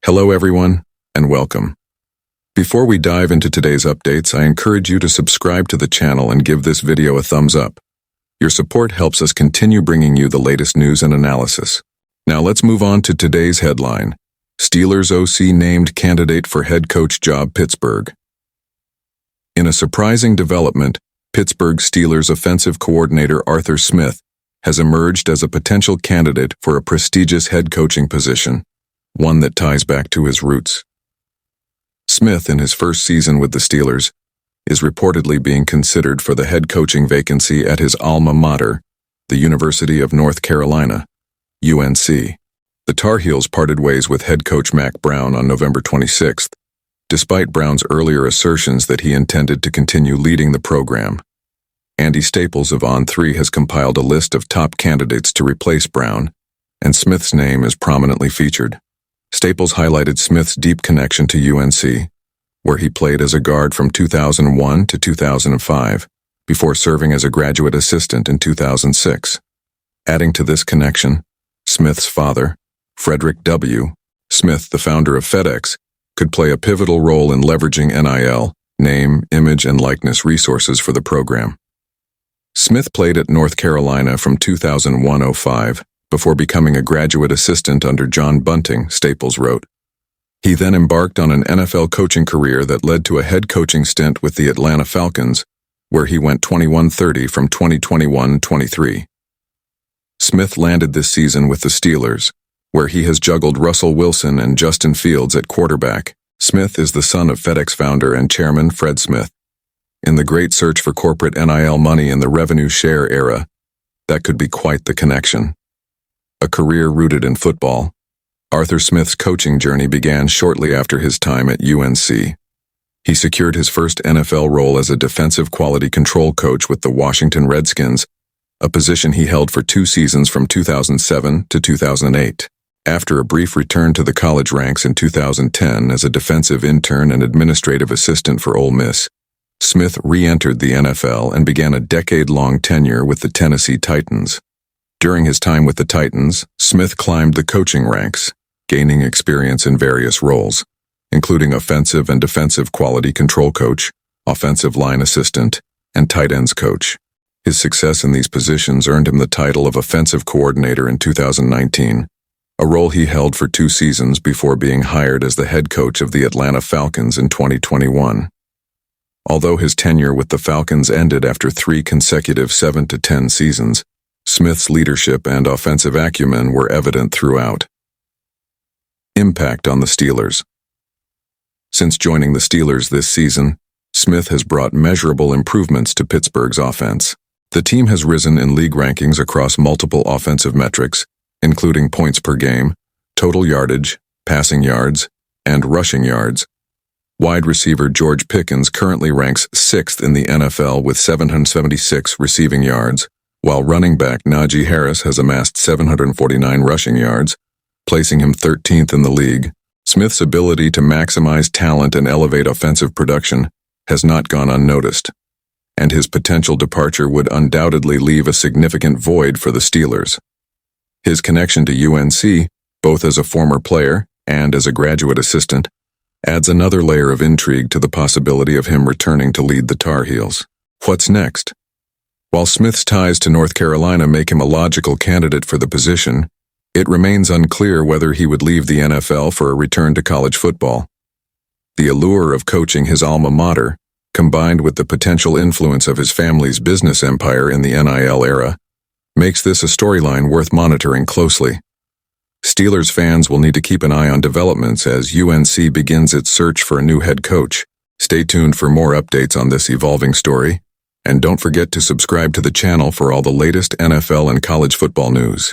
Hello everyone, and welcome. Before we dive into today's updates, I encourage you to subscribe to the channel and give this video a thumbs up. Your support helps us continue bringing you the latest news and analysis. Now let's move on to today's headline. Steelers OC named candidate for head coach job Pittsburgh. In a surprising development, Pittsburgh Steelers offensive coordinator Arthur Smith has emerged as a potential candidate for a prestigious head coaching position, one that ties back to his roots. Smith, in his first season with the Steelers, is reportedly being considered for the head coaching vacancy at his alma mater, the University of North Carolina, UNC. The Tar Heels parted ways with head coach Mack Brown on November 26th, despite Brown's earlier assertions that he intended to continue leading the program. Andy Staples of On3 has compiled a list of top candidates to replace Brown, and Smith's name is prominently featured. Staples highlighted Smith's deep connection to UNC, where he played as a guard from 2001 to 2005, before serving as a graduate assistant in 2006. Adding to this connection, Smith's father, Frederick W. Smith, the founder of FedEx, could play a pivotal role in leveraging NIL, name, image, and likeness resources for the program. Smith played at North Carolina from 2001-05, before becoming a graduate assistant under John Bunting, Staples wrote. He then embarked on an NFL coaching career that led to a head coaching stint with the Atlanta Falcons, where he went 21-30 from 2021-23. Smith landed this season with the Steelers, where he has juggled Russell Wilson and Justin Fields at quarterback. Smith is the son of FedEx founder and chairman Fred Smith. In the great search for corporate NIL money in the revenue share era, that could be quite the connection. A career rooted in football, Arthur Smith's coaching journey began shortly after his time at UNC. He secured his first NFL role as a defensive quality control coach with the Washington Redskins, a position he held for 2 seasons from 2007 to 2008. After a brief return to the college ranks in 2010 as a defensive intern and administrative assistant for Ole Miss, Smith re-entered the NFL and began a decade-long tenure with the Tennessee Titans. During his time with the Titans, Smith climbed the coaching ranks, gaining experience in various roles, including offensive and defensive quality control coach, offensive line assistant, and tight ends coach. His success in these positions earned him the title of offensive coordinator in 2019, a role he held for 2 seasons before being hired as the head coach of the Atlanta Falcons in 2021. Although his tenure with the Falcons ended after 3 consecutive 7-10 seasons, Smith's leadership and offensive acumen were evident throughout. Impact on the Steelers. Since joining the Steelers this season, Smith has brought measurable improvements to Pittsburgh's offense. The team has risen in league rankings across multiple offensive metrics, including points per game, total yardage, passing yards, and rushing yards. Wide receiver George Pickens currently ranks 6th in the NFL with 776 receiving yards, while running back Najee Harris has amassed 749 rushing yards, placing him 13th in the league. Smith's ability to maximize talent and elevate offensive production has not gone unnoticed, and his potential departure would undoubtedly leave a significant void for the Steelers. His connection to UNC, both as a former player and as a graduate assistant, adds another layer of intrigue to the possibility of him returning to lead the Tar Heels. What's next? While Smith's ties to North Carolina make him a logical candidate for the position, it remains unclear whether he would leave the NFL for a return to college football. The allure of coaching his alma mater, combined with the potential influence of his family's business empire in the NIL era, makes this a storyline worth monitoring closely. Steelers fans will need to keep an eye on developments as UNC begins its search for a new head coach. Stay tuned for more updates on this evolving story, and don't forget to subscribe to the channel for all the latest NFL and college football news.